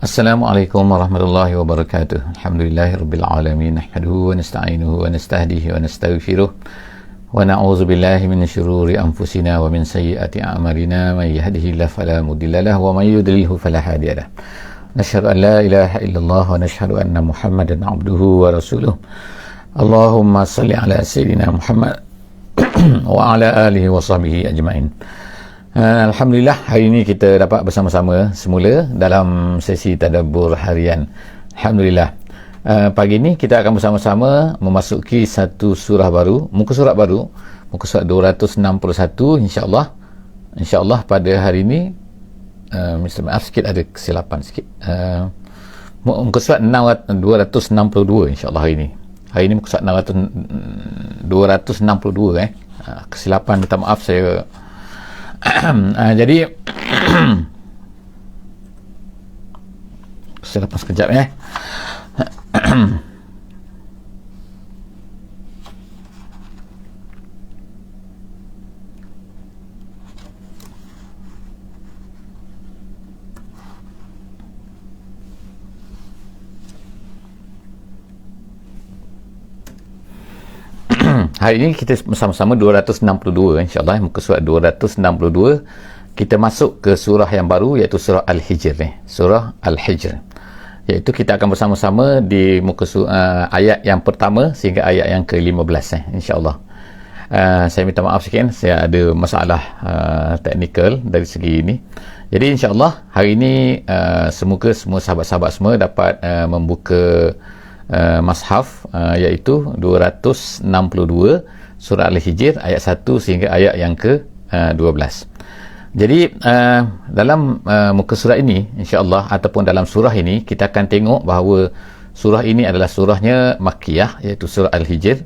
Assalamualaikum warahmatullahi wabarakatuh. Alhamdulillahirabbil alamin. Nahmaduhu wa nasta'inuhu wa nastahdihi wa nastaghfiruh. Wa na'udzu billahi min syururi anfusina wa min sayyiati a'malina. May yahdihillahu fala mudilla lahu wa may yudlilhu fala hadiya lahu. Nashhadu an la ilaha illallah wa nashhadu anna Muhammadan 'abduhu wa rasuluh. Allahumma shalli ala sayyidina Muhammad wa ala alihi wa sahbihi ajma'in. Alhamdulillah, hari ini kita dapat bersama-sama semula dalam sesi tadabbur harian. Alhamdulillah, pagi ini kita akan bersama-sama memasuki satu surah baru, muka surat baru, muka surat 261, insyaAllah pada hari ini, maaf sikit, ada kesilapan sikit, muka surat 262 insyaAllah hari ini muka surat 262 kesilapan, minta maaf saya. Jadi selepas sekejap hari ini kita bersama-sama 262 insyaAllah, muka surat 262. Kita masuk ke surah yang baru, iaitu surah Al-Hijr surah Al-Hijr, iaitu kita akan bersama-sama di muka ayat yang pertama sehingga ayat yang ke-15 insyaAllah. Saya minta maaf sikit, saya ada masalah teknikal dari segi ini. Jadi insyaAllah hari ini semoga semua sahabat-sahabat semua dapat membuka Mashaf, iaitu 262 surah Al-Hijr ayat 1 sehingga ayat yang ke-12. Jadi dalam muka surah ini insya-Allah, ataupun dalam surah ini, kita akan tengok bahawa surah ini adalah surahnya Makkiyah, iaitu surah Al-Hijr.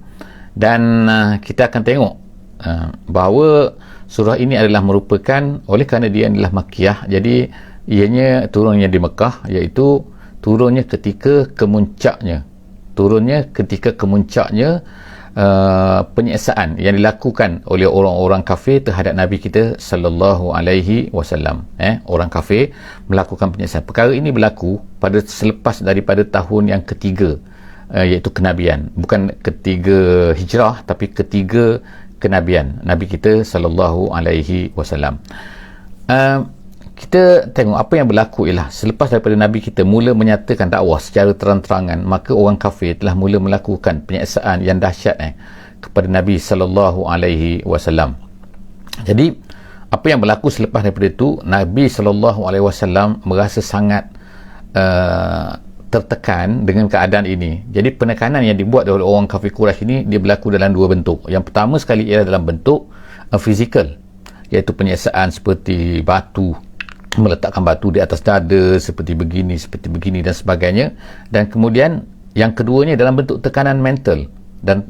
Dan kita akan tengok bahawa surah ini adalah merupakan, oleh kerana dia adalah Makkiyah, jadi ianya turunnya di Mekah, iaitu turunnya ketika kemuncaknya penyiksaan yang dilakukan oleh orang-orang kafir terhadap Nabi kita sallallahu alaihi wasallam. Orang kafir melakukan penyiksaan. Perkara ini berlaku selepas daripada tahun yang ketiga, iaitu kenabian. Bukan ketiga hijrah, tapi ketiga kenabian Nabi kita sallallahu alaihi wasallam. Kita tengok apa yang berlaku ialah selepas daripada Nabi kita mula menyatakan dakwah secara terang-terangan, maka orang kafir telah mula melakukan penyiksaan yang dahsyat kepada Nabi sallallahu alaihi wasallam. Jadi apa yang berlaku selepas daripada itu, Nabi sallallahu alaihi wasallam merasa sangat tertekan dengan keadaan ini. Jadi penekanan yang dibuat oleh orang kafir Quraisy ini, dia berlaku dalam dua bentuk. Yang pertama sekali ialah dalam bentuk fizikal, iaitu penyiksaan seperti meletakkan batu di atas dada seperti begini dan sebagainya. Dan kemudian yang keduanya dalam bentuk tekanan mental, dan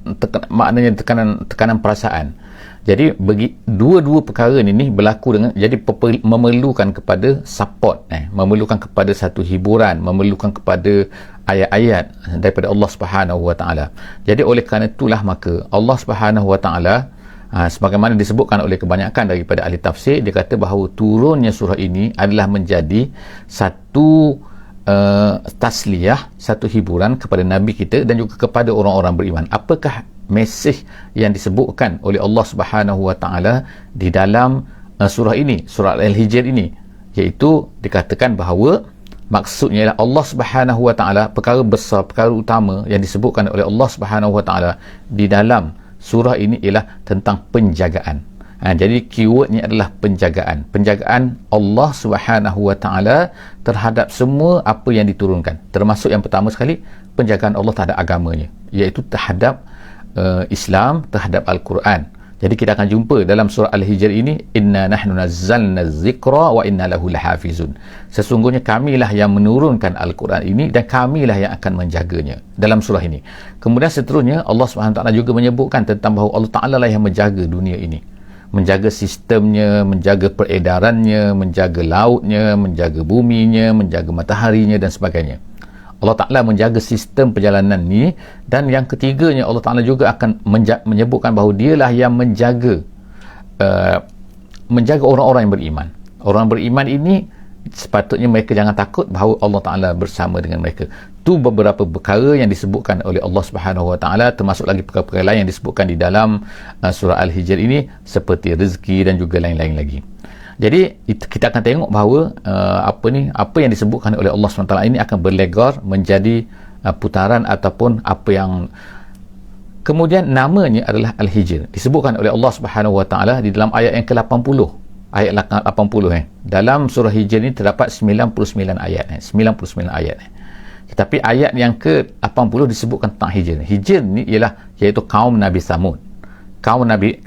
maknanya tekanan perasaan. Jadi dua-dua perkara ini berlaku dengan, jadi memerlukan kepada support, memerlukan kepada satu hiburan, memerlukan kepada ayat-ayat daripada Allah Subhanahu Wa Taala. Jadi oleh kerana itulah maka Allah Subhanahu Wa Taala, sebagaimana disebutkan oleh kebanyakan daripada ahli tafsir, dia kata bahawa turunnya surah ini adalah menjadi satu tasliyah, satu hiburan kepada Nabi kita dan juga kepada orang-orang beriman. Apakah mesej yang disebutkan oleh Allah Subhanahu Wa Taala di dalam surah ini, surah Al-Hijr ini? Iaitu dikatakan bahawa maksudnya ialah Allah Subhanahu Wa Taala, perkara besar, perkara utama yang disebutkan oleh Allah Subhanahu Wa Taala di dalam surah ini ialah tentang penjagaan. Jadi keywordnya adalah penjagaan Allah Subhanahu Wa Taala terhadap semua apa yang diturunkan, termasuk yang pertama sekali penjagaan Allah terhadap agamanya, iaitu terhadap Islam, terhadap Al-Quran. Jadi kita akan jumpa dalam surah Al-Hijr ini, inna nahnu nazzalna dzikra wa inna lahu lahafizun. Sesungguhnya kamilah yang menurunkan Al-Quran ini dan kamilah yang akan menjaganya, dalam surah ini. Kemudian seterusnya Allah SWT juga menyebutkan tentang bahawa Allah Ta'ala lah yang menjaga dunia ini, menjaga sistemnya, menjaga peredarannya, menjaga lautnya, menjaga buminya, menjaga mataharinya dan sebagainya. Allah Ta'ala menjaga sistem perjalanan ni. Dan yang ketiganya, Allah Ta'ala juga akan menyebutkan bahawa dialah yang menjaga orang-orang yang beriman. Orang beriman ini sepatutnya mereka jangan takut bahawa Allah Ta'ala bersama dengan mereka. Itu beberapa perkara yang disebutkan oleh Allah Subhanahu Wa Ta'ala, termasuk lagi perkara-perkara lain yang disebutkan di dalam surah Al-Hijr ini, seperti rezeki dan juga lain-lain lagi. Jadi kita akan tengok bahawa apa yang disebutkan oleh Allah SWT ini akan berlegar menjadi putaran ataupun apa yang kemudian namanya adalah Al-Hijr. Disebutkan oleh Allah Subhanahu Wa Ta'ala di dalam ayat yang ke-80. Ayat 80 dalam surah Hijr ini terdapat 99 ayat 99 ayat. Tetapi ayat yang ke-80 disebutkan tentang Hijr. Hijr ni iaitu kaum Nabi Samud. Kaum Nabi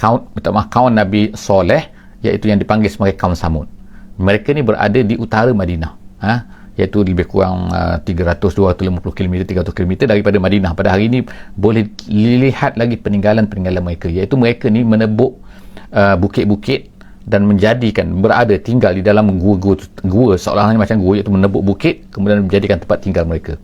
Soleh, iaitu yang dipanggil sebagai kaum Samud. Mereka ni berada di utara Madinah. Iaitu lebih kurang 250 km, 300 km daripada Madinah. Pada hari ini boleh lihat lagi peninggalan-peninggalan mereka. Iaitu mereka ni menebuk bukit-bukit dan berada tinggal di dalam gua seolah-olah macam gua, iaitu menebuk bukit kemudian menjadikan tempat tinggal mereka.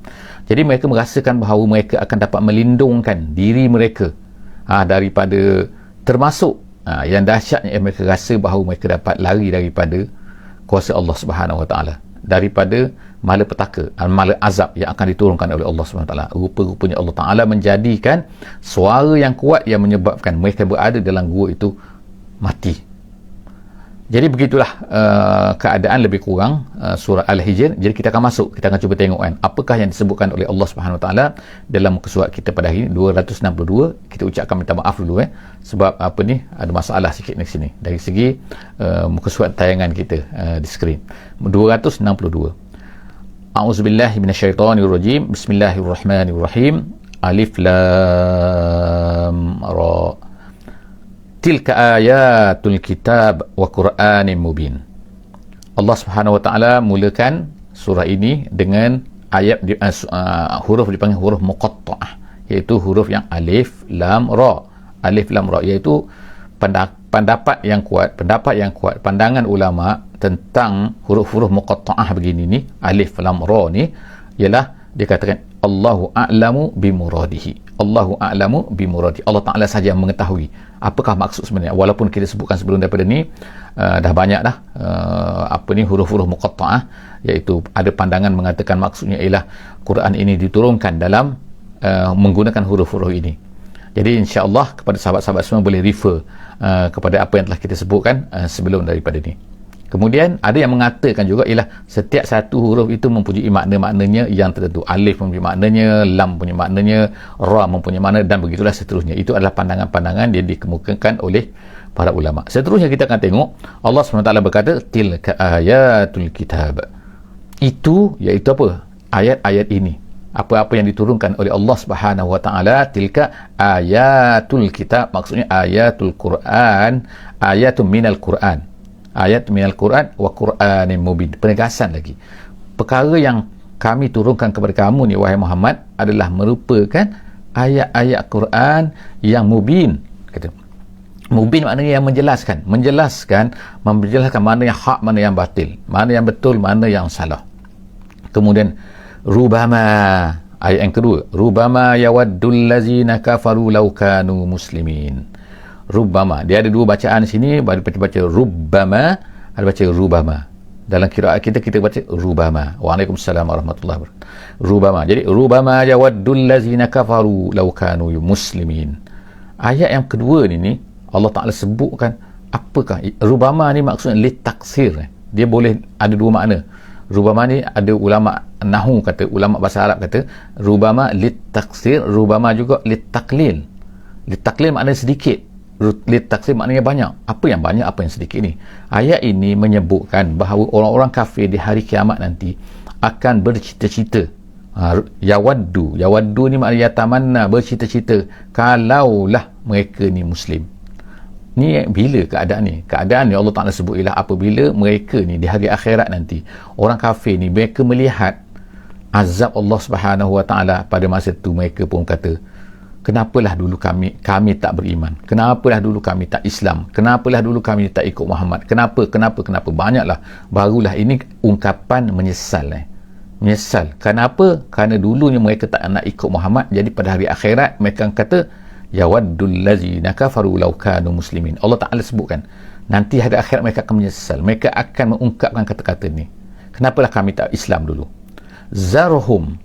Jadi mereka merasakan bahawa mereka akan dapat melindungkan diri mereka daripada, termasuk yang dahsyatnya mereka rasa bahawa mereka dapat lari daripada kuasa Allah Subhanahu Wa Ta'ala, daripada malapetaka, mala azab yang akan diturunkan oleh Allah Subhanahu Wa Ta'ala. Rupa-rupanya Allah Ta'ala menjadikan suara yang kuat yang menyebabkan mereka berada dalam gua itu mati. Jadi begitulah keadaan lebih kurang surah Al-Hijr. Jadi kita akan cuba tengok apakah yang disebutkan oleh Allah Subhanahu Wa Taala dalam muka surat kita pada hari ini 262. Kita ucapkan minta maaf dulu sebab ada masalah sikit di sini dari segi muka surat tayangan kita di skrin. 262. A'udzubillahi minasyaitonirrajim. Bismillahirrahmanirrahim. Alif Lam Ra. Tilka ayatul kitab wa Qur'anin mubin. Allah Subhanahu Wa Ta'ala mulakan surah ini dengan ayat huruf dipanggil huruf muqatta'ah, iaitu huruf yang alif lam ra. Alif lam ra iaitu pendapat yang kuat, pandangan ulama tentang huruf-huruf muqatta'ah begini ni, alif lam ra ni, ialah dikatakan Allahu a'lamu bimuradihi. Allahu a'lamu bimuradihi. Allah Ta'ala saja yang mengetahui apakah maksud sebenarnya. Walaupun kita sebutkan sebelum daripada ni dah banyak dah huruf-huruf muqatta'ah, iaitu ada pandangan mengatakan maksudnya ialah Quran ini diturunkan dalam menggunakan huruf-huruf ini. Jadi insya-Allah kepada sahabat-sahabat semua boleh refer kepada apa yang telah kita sebutkan sebelum daripada ni. Kemudian ada yang mengatakan juga ialah setiap satu huruf itu mempunyai maknanya yang tertentu. Alif mempunyai maknanya, lam punya maknanya, ra mempunyai makna, dan begitulah seterusnya. Itu adalah pandangan-pandangan yang dikemukakan oleh para ulama. Seterusnya kita akan tengok Allah SWT berkata tilka ayatul kitab. Itu iaitu apa? Ayat-ayat ini. Apa-apa yang diturunkan oleh Allah Subhanahu Wa Ta'ala, tilka ayatul kitab, maksudnya ayatul Quran, ayatun minal Quran. Ayat minal Quran wa Qur'anin mubin. Penegasan lagi, perkara yang kami turunkan kepada kamu ni wahai Muhammad adalah merupakan ayat-ayat Quran yang mubin. Kata mubin maknanya yang menjelaskan mana yang hak, mana yang batil, mana yang betul, mana yang salah. Kemudian rubama, ayat yang kedua, rubama yawaddul ladzina kafaru law kanu muslimin. Rubbama, dia ada dua bacaan sini, ada baca rubbama, ada baca rubama. Dalam qiraat kita baca rubama. Waalaikumsalam warahmatullahi wabarakatuh. Rubama. Jadi rubama yawaddul ladzina kafaru law kanu muslimin. Ayat yang kedua ni Allah Taala sebutkan apakah rubama ni, maksudnya litaksir. Dia boleh ada dua makna. Rubama ni ada ulama nahwu kata, ulama bahasa Arab kata rubama litaksir, rubama juga litaklil. Litaklil maknanya sedikit, litaksir maknanya banyak. Apa yang banyak, apa yang sedikit ni? Ayat ini menyebutkan bahawa orang-orang kafir di hari kiamat nanti akan bercita-cita. Yawaddu ni maknanya yatamanna, bercita-cita kalaulah mereka ni muslim. Ni bila keadaan ni? Keadaan ni Allah Ta'ala sebut ialah apabila mereka ni di hari akhirat nanti, orang kafir ni mereka melihat azab Allah Subhanahu Wa Ta'ala, pada masa tu mereka pun kata, kenapalah dulu kami tak beriman, kenapalah dulu kami tak Islam, kenapalah dulu kami tak ikut Muhammad, kenapa, banyaklah. Barulah ini ungkapan menyesal. Menyesal. Kenapa? Kerana dulunya mereka tak nak ikut Muhammad, jadi pada hari akhirat mereka kata yawaddul ladzina kafaru law kanu muslimin. Allah Ta'ala sebutkan nanti hari akhirat mereka akan menyesal, mereka akan mengungkapkan kata-kata ni. Kenapalah kami tak Islam dulu? Zarhum,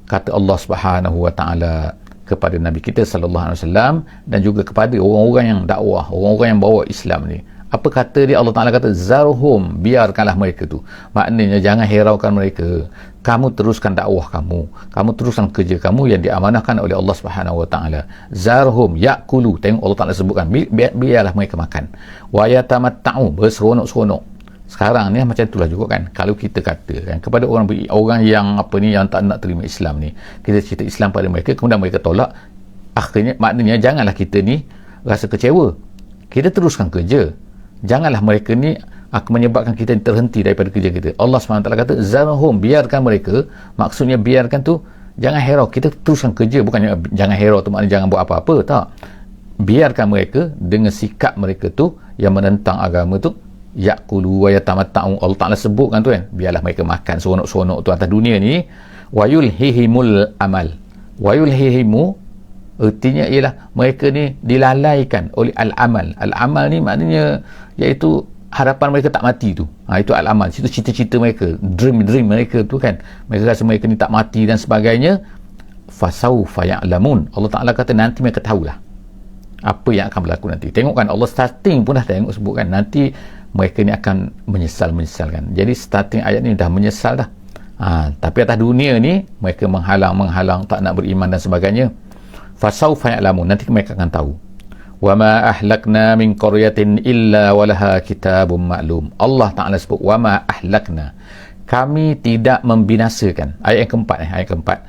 kata Allah Subhanahu wa taala kepada Nabi kita sallallahu alaihi wasallam dan juga kepada orang-orang yang dakwah, orang-orang yang bawa Islam ni. Apa kata dia? Allah Taala kata zarhum, biarkanlah mereka tu. Maknanya jangan hiraukan mereka. Kamu teruskan dakwah kamu. Kamu teruskan kerja kamu yang diamanahkan oleh Allah Subhanahu wa taala. Zarhum yakulu, tengok Allah Taala sebutkan, biarlah mereka makan. Wa yatamatta'u, berseronok-seronok. Sekarang ni macam itulah juga kan. Kalau kita kata kan kepada orang yang yang tak nak terima Islam ni, kita cerita Islam pada mereka, kemudian mereka tolak, akhirnya maknanya janganlah kita ni rasa kecewa. Kita teruskan kerja. Janganlah mereka ni akan menyebabkan kita terhenti daripada kerja kita. Allah SWT kata zarhum, biarkan mereka. Maksudnya biarkan tu jangan herau, kita teruskan kerja. Bukannya jangan herau tu maknanya jangan buat apa-apa, tak. Biarkan mereka dengan sikap mereka tu yang menentang agama tu, yakulu wa yatamatta'u. Allah Ta'ala sebutkan tu kan, biarlah mereka makan seronok-seronok tu atas dunia ni. Wa yulhihimul amal. Wa yulhihimu artinya ialah mereka ni dilalaikan oleh al-amal. Al-amal ni maknanya iaitu harapan mereka tak mati tu. Itu al-amal. Itu cita-cita mereka, dream mereka tu kan. Mereka rasa mereka ni tak mati dan sebagainya. Fasawfa ya'lamun. Allah Ta'ala kata nanti mereka tahulah apa yang akan berlaku nanti. Tengok kan, Allah starting pun dah tengok sebutkan nanti mereka ni akan menyesalkan. Jadi starting ayat ni dah menyesal dah. Tapi atas dunia ni mereka menghalang, tak nak beriman dan sebagainya. Fasawfa ya'lamun, nanti mereka akan tahu. Wa ma ahlakna min qaryatin illa walaha kitabun ma'lum. Allah Ta'ala sebut wa ma ahlakna, kami tidak membinasakan. Ayat yang keempat.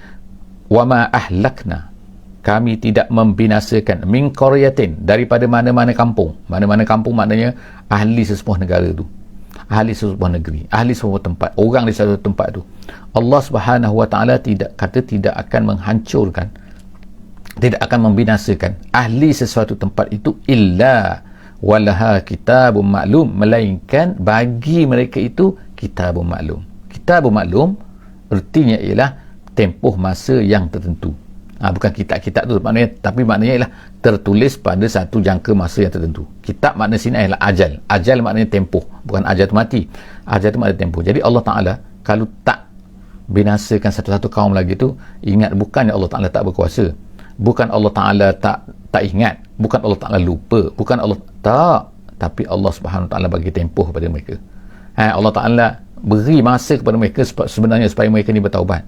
Wa ma ahlakna, kami tidak membinasakan min qaryatin, daripada mana-mana kampung. Mana-mana kampung maknanya ahli sesebuah negara tu, ahli sesebuah negeri, ahli sesebuah tempat, orang di satu tempat tu. Allah Subhanahu wa taala tidak akan menghancurkan, tidak akan membinasakan ahli sesuatu tempat itu illa walaha kitabun maklum, melainkan bagi mereka itu kitabun maklum. Kitabun maklum artinya ialah tempoh masa yang tertentu. Bukan kitab-kitab tu maknanya, tapi maknanya ialah tertulis pada satu jangka masa yang tertentu. Kitab makna sini ialah ajal. Ajal maknanya tempoh, bukan ajal tu mati. Ajal tu makna tempoh. Jadi Allah Ta'ala kalau tak binasakan satu-satu kaum lagi tu, ingat bukannya Allah Ta'ala tak berkuasa, bukan Allah Ta'ala tak ingat, bukan Allah Ta'ala lupa, bukan Allah tak, tapi Allah Subhanahu Wa Ta'ala bagi tempoh kepada mereka. Allah Ta'ala beri masa kepada mereka sebenarnya supaya mereka ni bertaubat.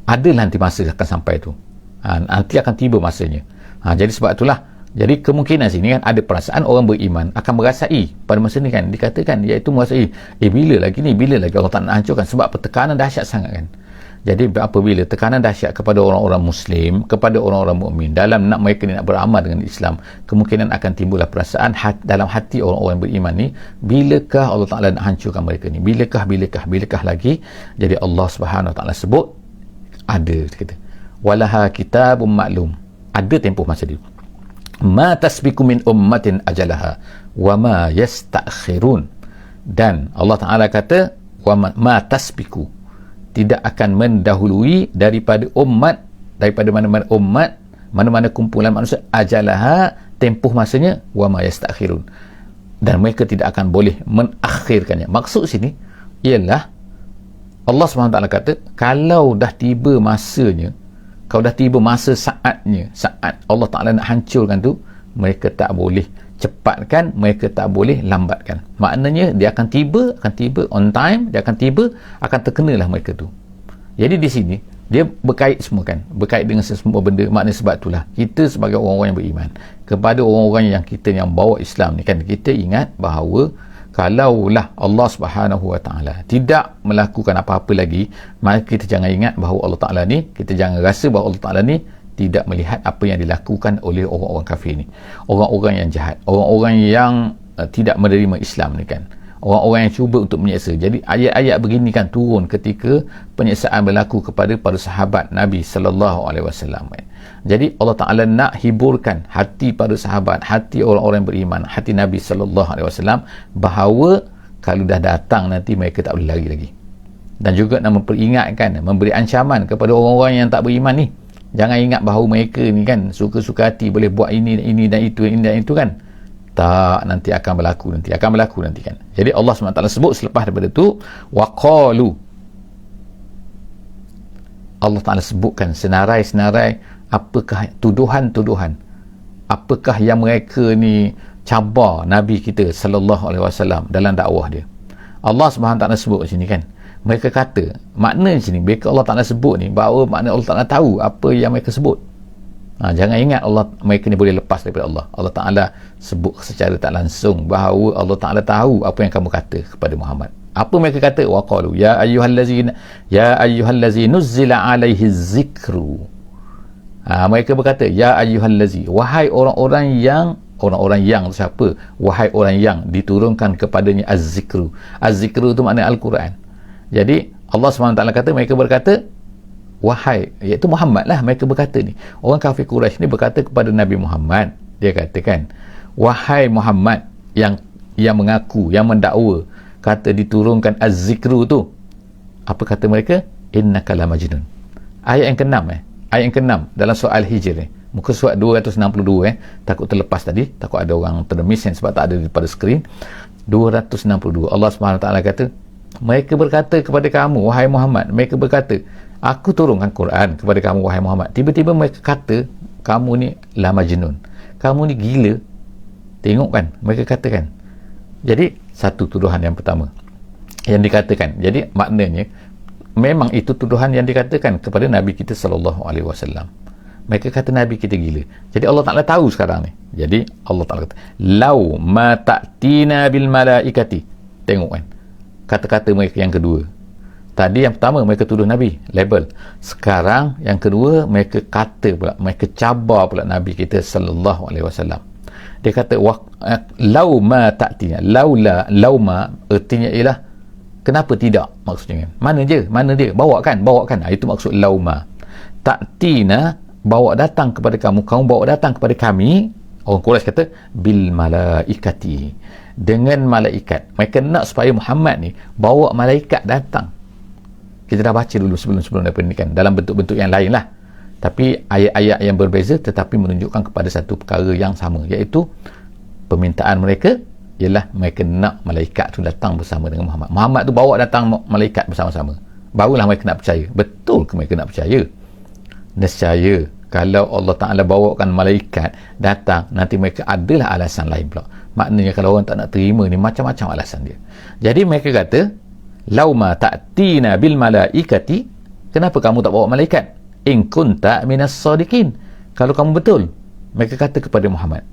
Adalah nanti masa akan sampai tu. Nanti akan tiba masanya. Jadi sebab itulah, jadi kemungkinan sini kan ada perasaan orang beriman akan merasai pada masa ni kan, dikatakan iaitu merasai bila lagi Allah tak nak hancurkan, sebab tekanan dahsyat sangat kan. Jadi apabila tekanan dahsyat kepada orang-orang Muslim, kepada orang-orang mukmin dalam nak mereka ni nak beramal dengan Islam, kemungkinan akan timbullah perasaan dalam hati orang-orang beriman ni, bilakah Allah Ta'ala nak hancurkan mereka ni, bilakah lagi. Jadi Allah Subhanahu Wa Ta'ala sebut ada, kata walaha kitabun maklum, ada tempoh masa dia. Ma tasbiku min ummatin ajalaha wa ma yastakhirun, dan Allah Ta'ala kata ma tasbiku, tidak akan mendahului daripada umat, daripada mana-mana umat, mana-mana kumpulan manusia, ajalaha, tempoh masanya, wa ma yastakhirun, dan mereka tidak akan boleh menakhirkannya. Maksud sini ialah Allah SWT kata kalau dah tiba masanya, kalau dah tiba masa saatnya, saat Allah Ta'ala nak hancurkan tu, mereka tak boleh cepatkan, mereka tak boleh lambatkan. Maknanya dia akan tiba on time, dia akan tiba, akan terkenalah mereka tu. Jadi di sini dia berkait semua kan, berkait dengan semua benda. Maknanya sebab itulah kita sebagai orang-orang yang beriman, kepada orang-orang yang kita yang bawa Islam ni kan, kita ingat bahawa kalaulah Allah Subhanahu Wa Ta'ala tidak melakukan apa-apa lagi, maka kita jangan ingat bahawa Allah Ta'ala ni, kita jangan rasa bahawa Allah Ta'ala ni tidak melihat apa yang dilakukan oleh orang-orang kafir ni, orang-orang yang jahat, orang-orang yang tidak menerima Islam ni kan, orang-orang yang cuba untuk menyeksa. Jadi ayat-ayat begini kan turun ketika penyeksaan berlaku kepada para sahabat Nabi sallallahu alaihi wasallam. Jadi Allah Ta'ala nak hiburkan hati para sahabat, hati orang-orang yang beriman, hati Nabi sallallahu alaihi wasallam, bahawa kalau dah datang nanti mereka tak boleh lari lagi. Dan juga nak memperingatkan, memberi ancaman kepada orang-orang yang tak beriman ni, jangan ingat bahawa mereka ni kan suka-suka hati boleh buat ini dan itu kan. Tak, nanti akan berlaku nanti kan. Jadi Allah SWT sebut selepas daripada tu, waqalu, Allah Ta'ala sebutkan senarai-senarai apakah tuduhan-tuduhan, apakah yang mereka ni cabar Nabi kita sallallahu alaihi wasallam dalam dakwah dia. Allah SWT sebut sini kan, mereka kata, makna di sini bila Allah Ta'ala sebut ni, bahawa makna Allah Ta'ala tahu apa yang mereka sebut. Jangan ingat mereka ni boleh lepas daripada Allah. Allah Ta'ala sebut secara tak langsung bahawa Allah Ta'ala tahu apa yang kamu kata kepada Muhammad. Apa mereka kata? Waqalu ya ayyuhallazi nuzzila alaihi zikru. Mereka berkata, ya ayyuhallazi, wahai orang-orang yang siapa? Wahai orang yang diturunkan kepadanya az-zikru. Az-zikru itu makna Al-Quran. Jadi Allah SWT kata, mereka berkata wahai, iaitu Muhammad lah, mereka berkata ni, orang kafir Quraisy ni berkata kepada Nabi Muhammad, dia katakan, wahai Muhammad yang mengaku, yang mendakwa kata diturunkan az-zikru tu, apa kata mereka? Innaka la majnun. Ayat yang ke-6 ayat yang ke-6 dalam surah Al-Hijr muka surat 262 takut terlepas tadi, takut ada orang terdemis sebab tak ada pada skrin. 262 Allah SWT kata, mereka berkata kepada kamu wahai Muhammad, mereka berkata aku turunkan Quran kepada kamu wahai Muhammad, tiba-tiba mereka kata kamu ni la majnun, kamu ni gila. Tengok kan, mereka katakan. Jadi satu tuduhan yang pertama yang dikatakan. Jadi maknanya memang itu tuduhan yang dikatakan kepada Nabi kita sallallahu alaihi wasallam. Mereka kata Nabi kita gila. Jadi Allah Ta'ala tahu sekarang ni. Jadi Allah Ta'ala kata, lau ma ta'tina bil malaikati. Tengok kan, kata-kata mereka yang kedua. Tadi yang pertama mereka tuduh Nabi, label. Sekarang yang kedua mereka kata pula, mereka cabar pula Nabi kita sallallahu alaihi wasallam. Dia kata lau ma ta'tina, lau ma artinya ialah kenapa tidak, maksudnya kan, mana dia bawakan. Itu maksud lau ma. Ta'tina, bawa datang kepada kamu bawa datang kepada kami. Orang Quraisy kata bil malaikati, dengan malaikat. Mereka nak supaya Muhammad ni bawa malaikat datang. Kita dah baca dulu sebelum daripada ni kan, dalam bentuk-bentuk yang lain lah, tapi ayat-ayat yang berbeza tetapi menunjukkan kepada satu perkara yang sama, iaitu permintaan mereka ialah mereka nak malaikat tu datang bersama dengan Muhammad. Muhammad tu bawa datang malaikat bersama-sama, barulah mereka nak percaya. Betul ke mereka nak percaya? Nescaya kalau Allah Ta'ala bawakan malaikat datang, nanti mereka adalah alasan lain pula. Maknanya kalau orang tak nak terima ni, macam-macam alasan dia. Jadi mereka kata, lauma ta'tina bil malaikati, kenapa kamu tak bawa malaikat? In kunta minas sadiqin, kalau kamu betul. Mereka kata kepada Muhammad,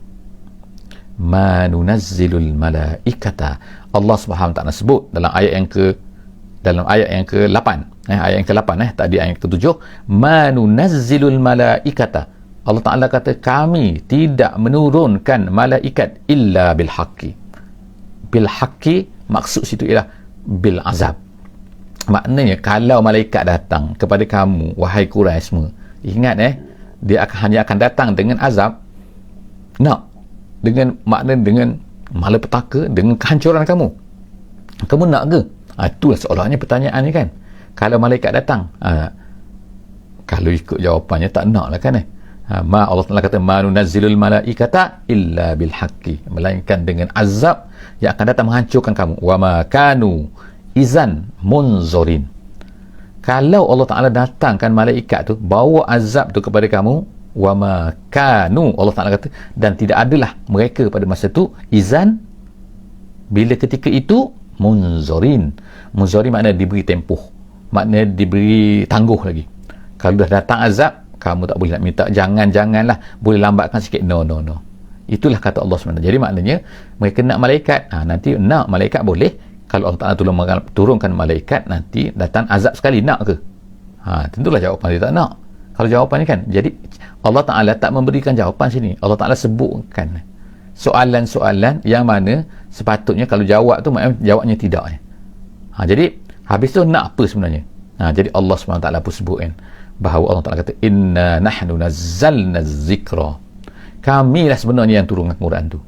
ma nunazzilul malaikata. Allah Subhanahu Ta'ala sebut dalam ayat yang ke-8, ayat yang ke-8 tadi ayat yang ke-7, ma nunazzilul malaikata. Allah Ta'ala kata kami tidak menurunkan malaikat illa bil haqqi. Bil haqqi maksud situ ialah bil azab. Maknanya kalau malaikat datang kepada kamu wahai Quraisy semua, ingat dia hanya akan datang dengan azab, dengan malapetaka, dengan kehancuran kamu nak ke? Itulah seolahnya pertanyaan ni kan, kalau malaikat datang, kalau ikut jawapannya tak nak lah kan. Allah Ta'ala kata ma nunazzilul malaikata illa bil haqqi, melainkan dengan azab yang akan datang menghancurkan kamu. Wa ma kanu izan munzorin, kalau Allah Ta'ala datangkan malaikat tu bawa azab tu kepada kamu, wa ma kanu, Allah Ta'ala kata, dan tidak adalah mereka pada masa tu izan, bila ketika itu munzorin. Munzorin makna diberi tempoh, makna diberi tangguh lagi. Kalau dah datang azab, kamu tak boleh nak minta janganlah, boleh lambatkan sikit, no. Itulah kata Allah SWT. Jadi maknanya mereka nak malaikat, nanti nak malaikat boleh. Kalau Allah Ta'ala turunkan malaikat, nanti datang azab sekali, nak ke? Tentulah jawapan dia tak nak. Kalau jawapan ni kan, jadi Allah Ta'ala tak memberikan jawapan sini. Allah Ta'ala sebutkan soalan-soalan yang mana sepatutnya kalau jawab tu jawabnya tidak. Jadi habis tu nak apa sebenarnya? Jadi Allah SWT pun sebutkan bahawa Allah Ta'ala kata inna nahnu nazzalna zikra, kamilah sebenarnya yang turunkan Quran tu.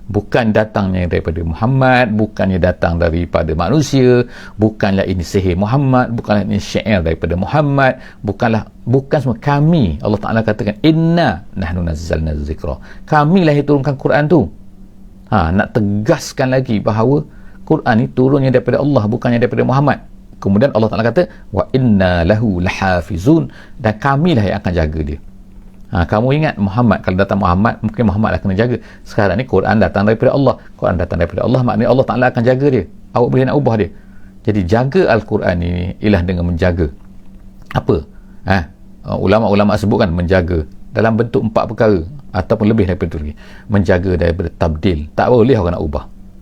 Bukan datangnya daripada Muhammad, bukannya datang daripada manusia, bukanlah ini sihir Muhammad, bukanlah ini syair daripada Muhammad, bukan semua. Kami, Allah Ta'ala katakan inna nahnu nazzalna zikra, kamilah yang turunkan Quran tu. Nak tegaskan lagi bahawa Quran ni turunnya daripada Allah, bukannya daripada Muhammad. Kemudian Allah Ta'ala kata wa inna lahu lahafizun, dan kamilah yang akan jaga dia. Kamu ingat Muhammad, kalau datang Muhammad, mungkin Muhammad lah kena jaga. Sekarang ni Quran datang daripada Allah. Quran datang daripada Allah, maknanya Allah Ta'ala akan jaga dia. Awak boleh nak ubah dia. Jadi jaga Al-Quran ini ialah dengan menjaga apa? Ulama-ulama sebutkan menjaga dalam bentuk 4 perkara ataupun lebih daripada itu lagi. Menjaga daripada tabdil. Tak boleh orang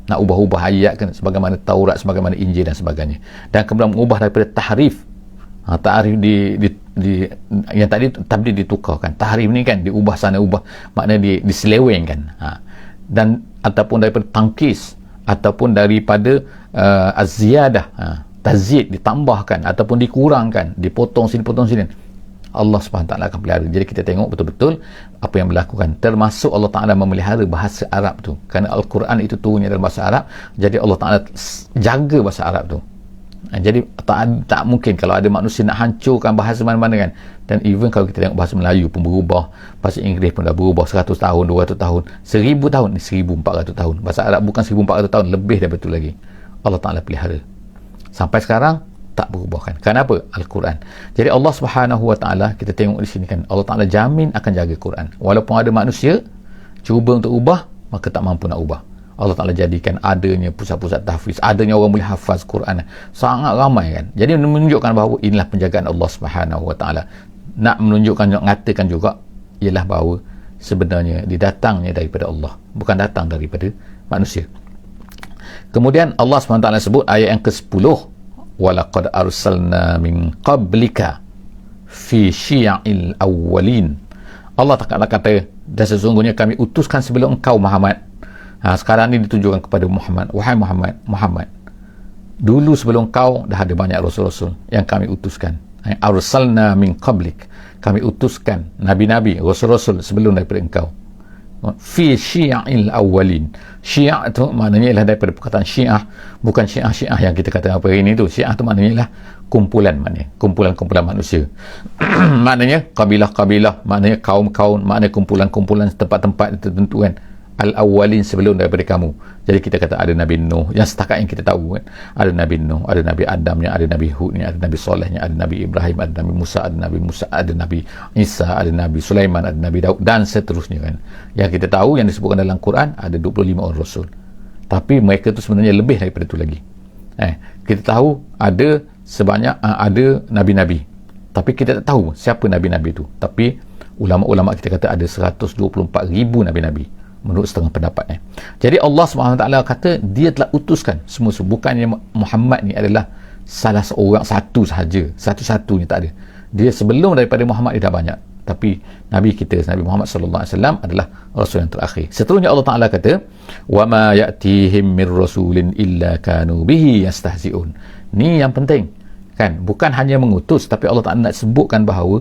nak ubah-ubah ayat kan, sebagaimana Taurat, sebagaimana Injil dan sebagainya. Dan kemudian mengubah daripada tahrif. Tahrif yang tadi tabdil ditukarkan. Tahrif ni kan diubah sana ubah, maknanya diselewengkan. Dan ataupun daripada tangkis, ataupun daripada az-ziyadah, tazyid, ditambahkan ataupun dikurangkan, dipotong sini. Allah SWT akan pelihara. Jadi kita tengok betul-betul apa yang berlakukan. Termasuk Allah Ta'ala memelihara bahasa Arab tu. Kerana Al-Quran itu turunnya dalam bahasa Arab, jadi Allah Ta'ala jaga bahasa Arab tu. Jadi tak mungkin kalau ada manusia nak hancurkan bahasa mana-mana kan. Dan even kalau kita tengok bahasa Melayu pun berubah, bahasa Inggeris pun dah berubah 100 tahun, 200 tahun, 1000 tahun, 1400 tahun. Bahasa Arab bukan 1400 tahun, lebih daripada itu lagi. Allah Ta'ala pelihara. Sampai sekarang tak berubah kan. Kenapa? Al-Quran. Jadi Allah Subhanahu Wa Ta'ala, kita tengok di sini kan, Allah Ta'ala jamin akan jaga Quran. Walaupun ada manusia cuba untuk ubah, maka tak mampu nak ubah. Allah Ta'ala jadikan adanya pusat-pusat tahfiz, adanya orang boleh hafaz Quran, sangat ramai kan. Jadi menunjukkan bahawa inilah penjagaan Allah Subhanahu Wa Ta'ala. Nak menunjukkan, nak mengatakan juga ialah bahawa sebenarnya didatangnya daripada Allah, bukan datang daripada manusia. Kemudian Allah SWT sebut ayat yang ke-10, walaqad arsalna min qablika fi syi'il awwalin. Allah Ta'ala kata, dan sesungguhnya kami utuskan sebelum engkau Muhammad. Sekarang ni ditujukan kepada Muhammad. Wahai Muhammad, dulu sebelum kau dah ada banyak rasul-rasul yang kami utuskan. Arsalna min qablik, kami utuskan nabi-nabi, rasul-rasul sebelum daripada engkau. Fi syi'il awwalin. Syiah tu maknanya ialah daripada perkataan syiah, bukan syiah yang kita kata apa ini tu. Syiah tu maknanya ialah kumpulan, maknanya kumpulan manusia. Maknanya kabilah-kabilah, maknanya kaum-kaum, maknanya kumpulan-kumpulan tempat-tempat tertentu kan. Al-awwalin, sebelum daripada kamu. Jadi kita kata ada Nabi Nuh, yang setakat yang kita tahu kan, ada Nabi Nuh, ada Nabi Adamnya, ada Nabi Hudnya, ada Nabi Solehnya, ada Nabi Ibrahim, ada Nabi Musa, ada Nabi Isa, ada Nabi Sulaiman, ada Nabi Daud, dan seterusnya kan. Yang kita tahu, yang disebutkan dalam Quran, ada 25 orang Rasul. Tapi mereka tu sebenarnya lebih daripada itu lagi. Kita tahu ada sebanyak ada Nabi-Nabi, tapi kita tak tahu siapa Nabi-Nabi itu. Tapi ulama-ulama kita kata ada 124,000 Nabi-Nabi menurut setengah pendapat. Jadi Allah SWT kata dia telah utuskan semua. Bukannya Muhammad ni adalah salah seorang, satu-satunya, tak ada. Dia sebelum daripada Muhammad dia dah banyak. Tapi Nabi kita, Nabi Muhammad SAW adalah Rasul yang terakhir. Seterusnya Allah Ta'ala kata, وَمَا يَأْتِيهِمْ مِنْ رَسُولٍ إِلَّا كَانُوا بِهِ يَسْتَهْزِئُونَ. Ni yang penting kan, bukan hanya mengutus, tapi Allah Ta'ala nak sebutkan bahawa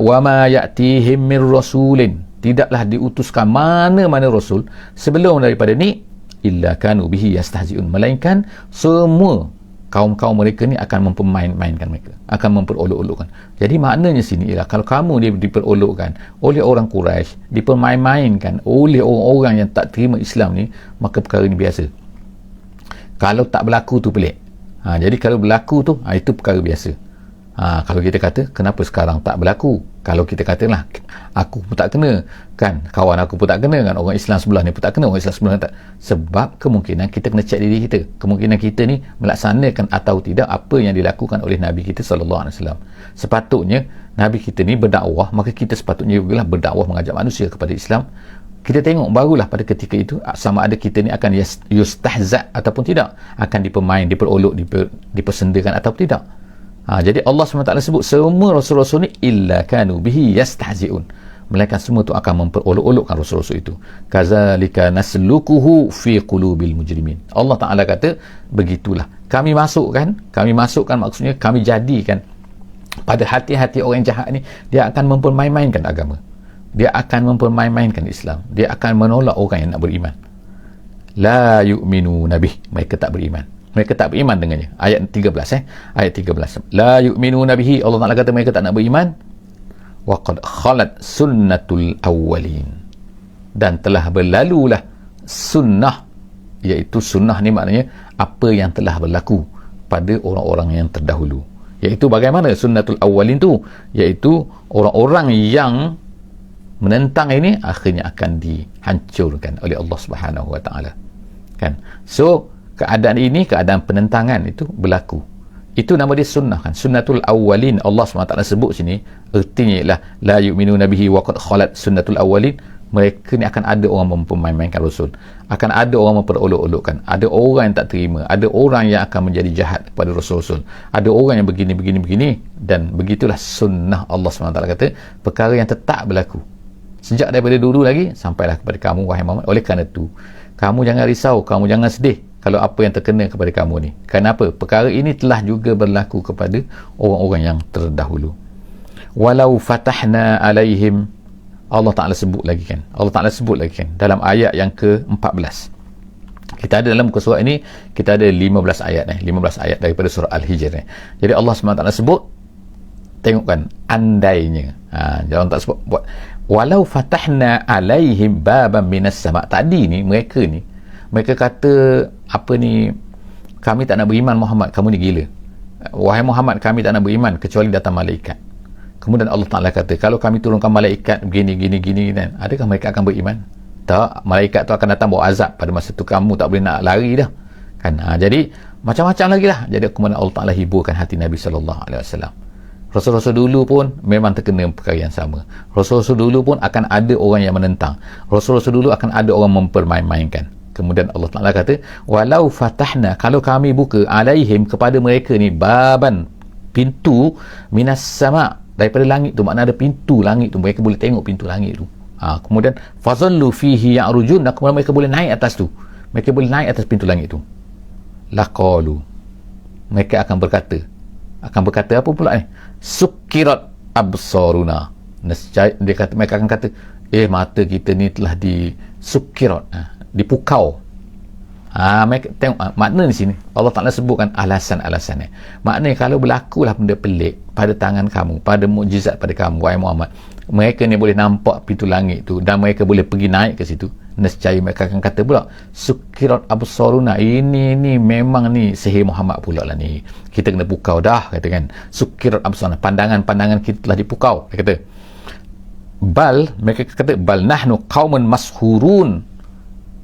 وَمَا يَأْتِيهِمْ مِنْ رَسُولٍ, tidaklah diutuskan mana-mana Rasul sebelum daripada ni, illa kanu bihi yastahzi'un, melainkan semua kaum-kaum mereka ni akan mempermain-mainkan mereka, akan memperolok-olokkan. Jadi maknanya sini ialah kalau kamu diperolokkan oleh orang Quraisy, dipermain-mainkan oleh orang-orang yang tak terima Islam ni, maka perkara ni biasa. Kalau tak berlaku tu pelik. Jadi kalau berlaku tu, itu perkara biasa. Kalau kita kata kenapa sekarang tak berlaku, kalau kita katalah aku pun tak kena kan, kawan aku pun tak kena kan, orang Islam sebelah ni pun tak kena, orang Islam sebelah ni tak, sebab kemungkinan kita kena cek diri kita, kemungkinan kita ni melaksanakan atau tidak apa yang dilakukan oleh Nabi kita SAW. Sepatutnya Nabi kita ni berdakwah, maka kita sepatutnya juga berdakwah mengajak manusia kepada Islam. Kita tengok barulah pada ketika itu sama ada kita ni akan yustahza ataupun tidak, akan dipermain, diperolok, dipersendakan atau tidak. Jadi Allah SWT sebut semua rasul-rasul ni illa kanu bihi yastahzi'un, melainkan semua tu akan memperolok-olokkan rasul-rasul itu. Kazalika naslukuhu fi qulubil mujrimin. Allah Ta'ala kata begitulah kami masukkan maksudnya kami jadikan pada hati-hati orang jahat ni, dia akan mempermain-mainkan agama, dia akan mempermain-mainkan Islam, dia akan menolak orang yang nak beriman. La yu'minu nabih, mereka tak beriman, mereka tak beriman dengannya. Ayat 13 ayat 13, la yu'minuna bihi, Allah Ta'ala kata mereka tak nak beriman. Wa qad khalat sunnatul awwalin, dan telah berlalulah sunnah, iaitu sunnah ni maknanya apa yang telah berlaku pada orang-orang yang terdahulu, iaitu bagaimana sunnatul awwalin tu, iaitu orang-orang yang menentang ini akhirnya akan dihancurkan oleh Allah Subhanahu Wa Taala, kan. So keadaan ini, keadaan penentangan itu berlaku, itu nama dia sunnah, kan. Sunnatul awwalin Allah SWT sebut sini, ertinya ialah la yu'minuna bihi wa qad khalat sunnatul awwalin. Mereka ni akan ada orang mempermain-mainkan Rasul, akan ada orang memperolok-olokkan, ada orang yang tak terima, ada orang yang akan menjadi jahat kepada Rasul-Rasul, ada orang yang begini, dan begitulah sunnah Allah SWT kata, perkara yang tetap berlaku sejak daripada dulu lagi sampailah kepada kamu wahai Muhammad. Oleh kerana itu kamu jangan risau, kamu jangan sedih kalau apa yang terkena kepada kamu ni. Kenapa? Perkara ini telah juga berlaku kepada orang-orang yang terdahulu. Walau fatahna alaihim, Allah Ta'ala sebut lagi, kan. Allah Ta'ala sebut lagi, kan, dalam ayat yang ke-14. Kita ada dalam muka surat ini, kita ada 15 ayat 15 ayat daripada surah Al-Hijr ni. Jadi Allah SWT sebut, tengok kan, andainya. Jangan tak sebut buat walau fatahna alaihim baban minas sama'. Tadi ni mereka kata apa ni, kami tak nak beriman Muhammad, kamu ni gila. Wahai Muhammad, kami tak nak beriman kecuali datang malaikat. Kemudian Allah Ta'ala kata, kalau kami turunkan malaikat begini, kan, adakah mereka akan beriman? Tak, malaikat tu akan datang bawa azab. Pada masa tu kamu tak boleh nak lari dah, kan. Jadi macam-macam lagi lah. Jadi kemudian Allah Ta'ala hiburkan hati Nabi SAW. Rasul-Rasul dulu pun memang terkena perkara yang sama. Rasul-Rasul dulu pun akan ada orang yang menentang. Rasul-Rasul dulu akan ada orang mempermain-mainkan. Kemudian Allah Ta'ala kata, walau fatahna, kalau kami buka alaihim kepada mereka ni, baban, pintu, minas sama', daripada langit tu, makna ada pintu langit tu, mereka boleh tengok pintu langit tu. Kemudian fazallu fihi ya'rujun, dan kemudian mereka boleh naik atas tu, mereka boleh naik atas pintu langit tu. Laqalu, mereka akan berkata apa pula ni? Sukirat absaruna, dia kata, mereka akan kata, mata kita ni telah disukirat, dipukau. Mereka tengok makna di sini Allah Ta'ala sebutkan alasan-alasannya. Maknanya kalau berlakulah benda pelik pada tangan kamu, pada mukjizat pada kamu wahai Muhammad, mereka ni boleh nampak pintu langit tu dan mereka boleh pergi naik ke situ, nescaya mereka akan kata pula, sukirat absaruna, ini memang ni sihir Muhammad pula lah ni, kita kena pukau dah, kata kan. Sukirat absaruna, pandangan kita telah dipukau. Dia kata mereka kata bal nahnu qaumun mashurun,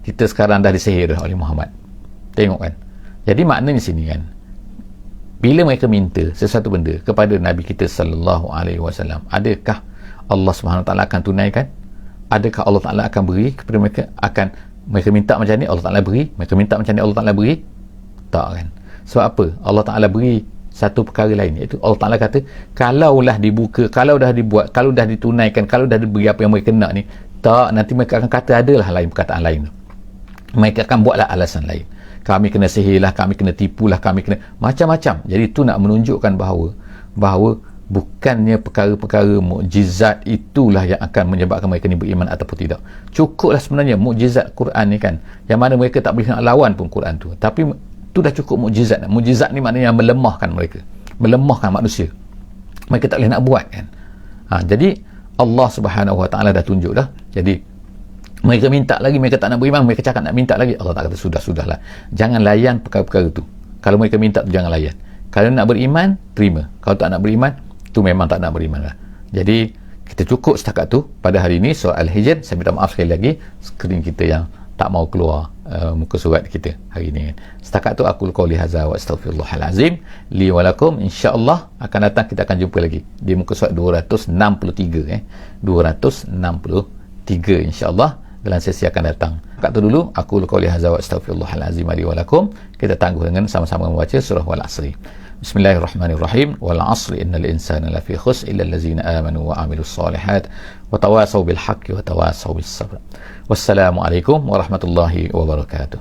kita sekarang dah disihir oleh Muhammad. Tengok kan. Jadi maknanya sini kan, bila mereka minta sesuatu benda kepada Nabi kita sallallahu alaihi wasallam, adakah Allah Subhanahu taala akan tunaikan? Adakah Allah Taala akan beri kepada mereka? Mereka minta macam ni, Allah Taala beri. Mereka minta macam ni, Allah Taala beri? Tak, kan. Sebab apa? Allah Taala beri satu perkara lain, iaitu Allah Taala kata, kalaulah dibuka, kalau dah dibuat, kalau dah ditunaikan, kalau dah diberi apa yang mereka nak ni, tak, nanti mereka akan kata adalah lain perkataan lain. Mereka akan buatlah alasan lain. Kami kena sihirlah, kami kena tipulah, kami kena macam-macam. Jadi itu nak menunjukkan bahawa bukannya perkara-perkara mukjizat itulah yang akan menyebabkan mereka ni beriman ataupun tidak. Cukuplah sebenarnya mukjizat Quran ni, kan, yang mana mereka tak boleh nak lawan pun Quran tu, tapi tu dah cukup mukjizat. Mukjizat ni maknanya yang melemahkan mereka, melemahkan manusia. Mereka tak boleh nak buat, kan. Jadi Allah Subhanahu Wa Taala dah tunjuk dah. Jadi mereka minta lagi, mereka tak nak beriman, mereka cakap nak minta lagi. Allah tak kata, sudahlah, jangan layan perkara-perkara tu. Kalau mereka minta tu, jangan layan. Kalau nak beriman, terima. Kalau tak nak beriman, tu memang tak nak beriman lah. Jadi kita cukup setakat tu pada hari ini surah Al-Hijr. Saya minta maaf sekali lagi, skrin kita yang tak mau keluar muka surat kita hari ini, kan. Setakat tu aku qauli hadza wa astaghfirullahalazim li wa lakum. Insya-Allah akan datang kita akan jumpa lagi di muka surat 263 263 insya-Allah dalam sesi akan datang. Kat tu dulu, aku qauli hadza wa astaghfirullahalazim li wa lakum. Kita tangguh dengan sama-sama membaca surah Wal Asri. Bismillahirrahmanirrahim. Wal 'asri innal insana lafi khusr illa allazina amanu wa 'amilus solihat wa tawasaw bil haqqi wa tawasaw bis sabr. Wassalamualaikum warahmatullahi wabarakatuh.